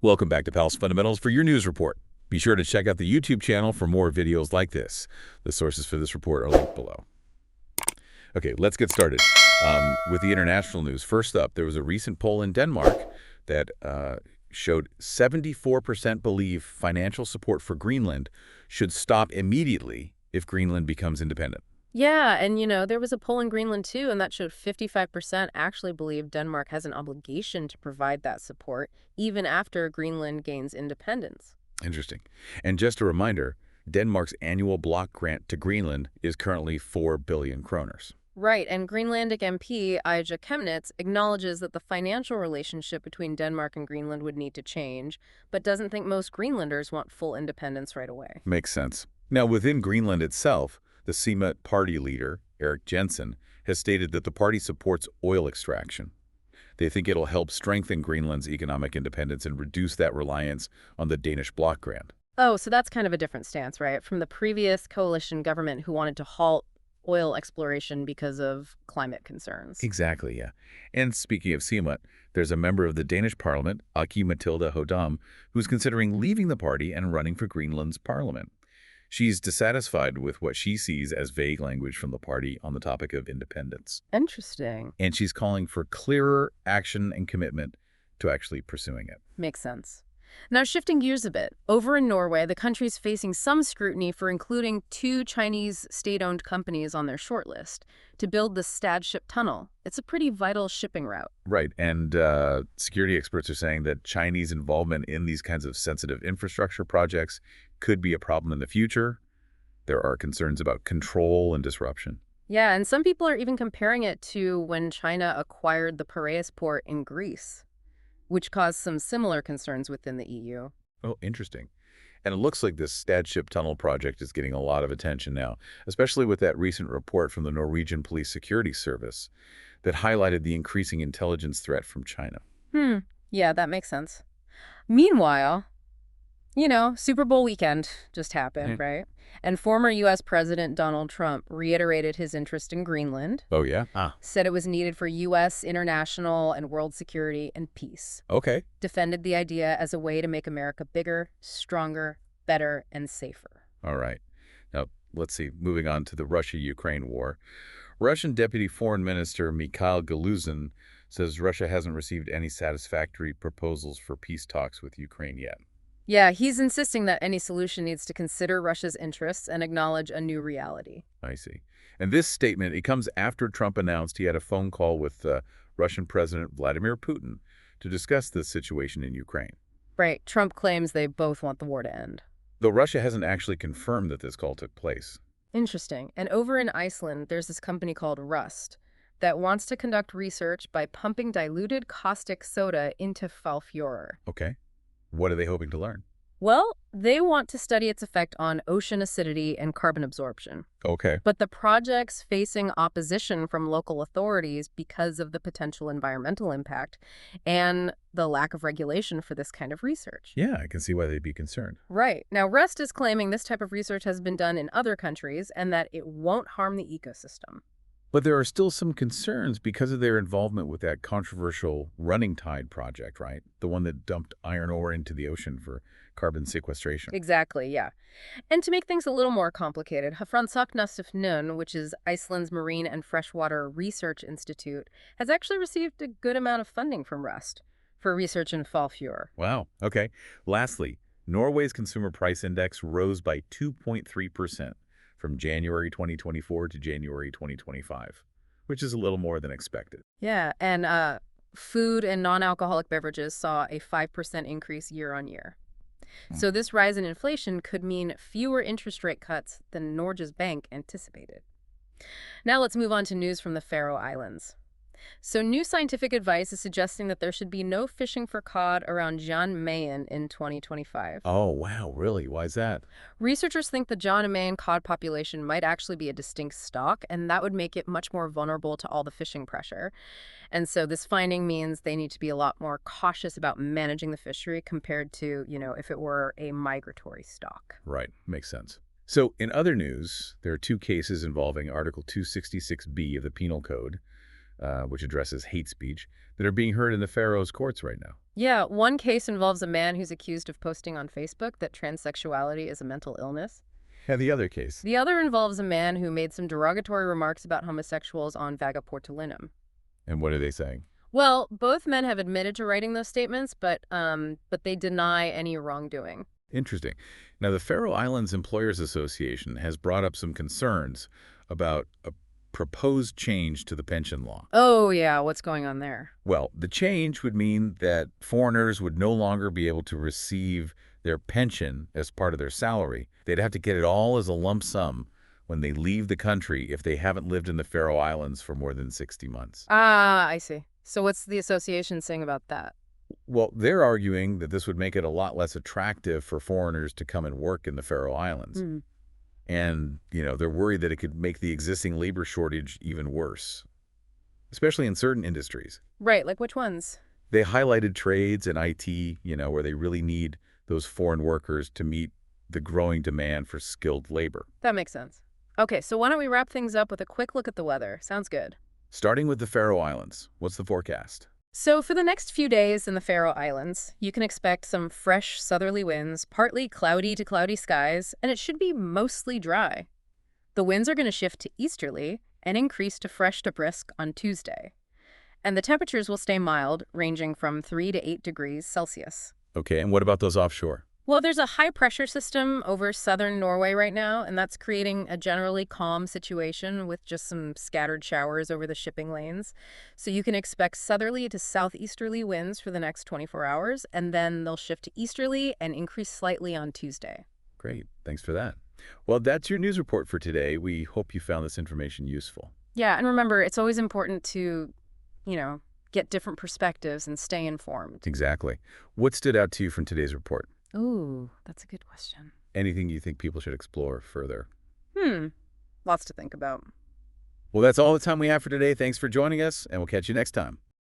Welcome back to Pals Fundamentals for your news report. Be sure to check out the YouTube channel for more videos like this. The sources for this report are linked below. Okay, let's get started with the international news. First up, there was a recent poll in Denmark that showed 74% believe financial support for Greenland should stop immediately if Greenland becomes independent. Yeah, and there was a poll in Greenland too, and that showed 55% actually believe Denmark has an obligation to provide that support even after Greenland gains independence. Interesting. And just a reminder, Denmark's annual block grant to Greenland is currently 4 billion kroners. Right, and Greenlandic MP Ija Chemnitz acknowledges that the financial relationship between Denmark and Greenland would need to change, but doesn't think most Greenlanders want full independence right away. Makes sense. Now, within Greenland itself, the Siumut party leader, Erik Jensen, has stated that the party supports oil extraction. They think it'll help strengthen Greenland's economic independence and reduce that reliance on the Danish block grant. Oh, so that's kind of a different stance, right? From the previous coalition government who wanted to halt oil exploration because of climate concerns. Exactly, yeah. And speaking of Siumut, there's a member of the Danish parliament, Aki Matilda Hodam, who's considering leaving the party and running for Greenland's parliament. She's dissatisfied with what she sees as vague language from the party on the topic of independence. Interesting. And she's calling for clearer action and commitment to actually pursuing it. Makes sense. Now, shifting gears a bit, over in Norway, the country's facing some scrutiny for including 2 Chinese state-owned companies on their shortlist to build the Stadship Tunnel. It's a pretty vital shipping route. Right, and security experts are saying that Chinese involvement in these kinds of sensitive infrastructure projects could be a problem in the future. There are concerns about control and disruption. Yeah, and some people are even comparing it to when China acquired the Piraeus port in Greece, which caused some similar concerns within the EU. Oh, interesting. And it looks like this Stadship Tunnel project is getting a lot of attention now, especially with that recent report from the Norwegian Police Security Service that highlighted the increasing intelligence threat from China. Yeah, that makes sense. Meanwhile, Super Bowl weekend just happened, right? And former U.S. President Donald Trump reiterated his interest in Greenland, Oh, yeah? said it was needed for U.S., international, and world security and peace, Okay. defended the idea as a way to make America bigger, stronger, better, and safer. All right. Now, let's see. Moving on to the Russia-Ukraine war. Russian Deputy Foreign Minister Mikhail Galuzin says Russia hasn't received any satisfactory proposals for peace talks with Ukraine yet. Yeah, he's insisting that any solution needs to consider Russia's interests and acknowledge a new reality. I see. And this statement, it comes after Trump announced he had a phone call with Russian President Vladimir Putin to discuss the situation in Ukraine. Right, Trump claims they both want the war to end. Though Russia hasn't actually confirmed that this call took place. Interesting. And over in Iceland, there's this company called Rust that wants to conduct research by pumping diluted caustic soda into Falfjord. Okay. What are they hoping to learn? Well, they want to study its effect on ocean acidity and carbon absorption. Okay. But the project's facing opposition from local authorities because of the potential environmental impact and the lack of regulation for this kind of research. Yeah, I can see why they'd be concerned. Right. Now, Rust is claiming this type of research has been done in other countries and that it won't harm the ecosystem. But there are still some concerns because of their involvement with that controversial Running Tide project, right? The one that dumped iron ore into the ocean for carbon sequestration. Exactly, yeah. And to make things a little more complicated, Hafrannsóknastofnun, which is Iceland's Marine and Freshwater Research Institute, has actually received a good amount of funding from Rust for research in Falfjord. Wow. Okay. Lastly, Norway's consumer price index rose by 2.3% from January 2024 to January 2025, which is a little more than expected. Yeah, and food and non-alcoholic beverages saw a 5% increase year on year. So this rise in inflation could mean fewer interest rate cuts than Norges Bank anticipated. Now let's move on to news from the Faroe Islands. So new scientific advice is suggesting that there should be no fishing for cod around Jan Mayen in 2025. Oh, wow. Really? Why is that? Researchers think the Jan Mayen cod population might actually be a distinct stock, and that would make it much more vulnerable to all the fishing pressure. And so this finding means they need to be a lot more cautious about managing the fishery compared to, if it were a migratory stock. Right. Makes sense. So in other news, there are 2 cases involving Article 266B of the Penal Code, which addresses hate speech, that are being heard in the Faroes courts right now. Yeah, one case involves a man who's accused of posting on Facebook that transsexuality is a mental illness. And the other case. The other involves a man who made some derogatory remarks about homosexuals on Vaga Portolinum. And what are they saying? Well, both men have admitted to writing those statements, but they deny any wrongdoing. Interesting. Now, the Faroe Islands Employers Association has brought up some concerns about a proposed change to the pension law. Oh, yeah, what's going on there? Well, the change would mean that foreigners would no longer be able to receive their pension as part of their salary. They'd have to get it all as a lump sum when they leave the country if they haven't lived in the Faroe Islands for more than 60 months. Ah, I see. So what's the association saying about that? Well, they're arguing that this would make it a lot less attractive for foreigners to come and work in the Faroe Islands. Hmm. And, they're worried that it could make the existing labor shortage even worse, especially in certain industries. Right, like which ones? They highlighted trades and IT, where they really need those foreign workers to meet the growing demand for skilled labor. That makes sense. Okay, so why don't we wrap things up with a quick look at the weather? Sounds good. Starting with the Faroe Islands, what's the forecast? So for the next few days in the Faroe Islands, you can expect some fresh southerly winds, partly cloudy to cloudy skies, and it should be mostly dry. The winds are going to shift to easterly and increase to fresh to brisk on Tuesday. And the temperatures will stay mild, ranging from 3 to 8 degrees Celsius. Okay, and what about those offshore? Well, there's a high-pressure system over southern Norway right now, and that's creating a generally calm situation with just some scattered showers over the shipping lanes. So you can expect southerly to southeasterly winds for the next 24 hours, and then they'll shift to easterly and increase slightly on Tuesday. Great, thanks for that. Well, that's your news report for today. We hope you found this information useful. Yeah, and remember, it's always important to, get different perspectives and stay informed. Exactly. What stood out to you from today's report? Ooh, that's a good question. Anything you think people should explore further? Lots to think about. Well, that's all the time we have for today. Thanks for joining us, and we'll catch you next time.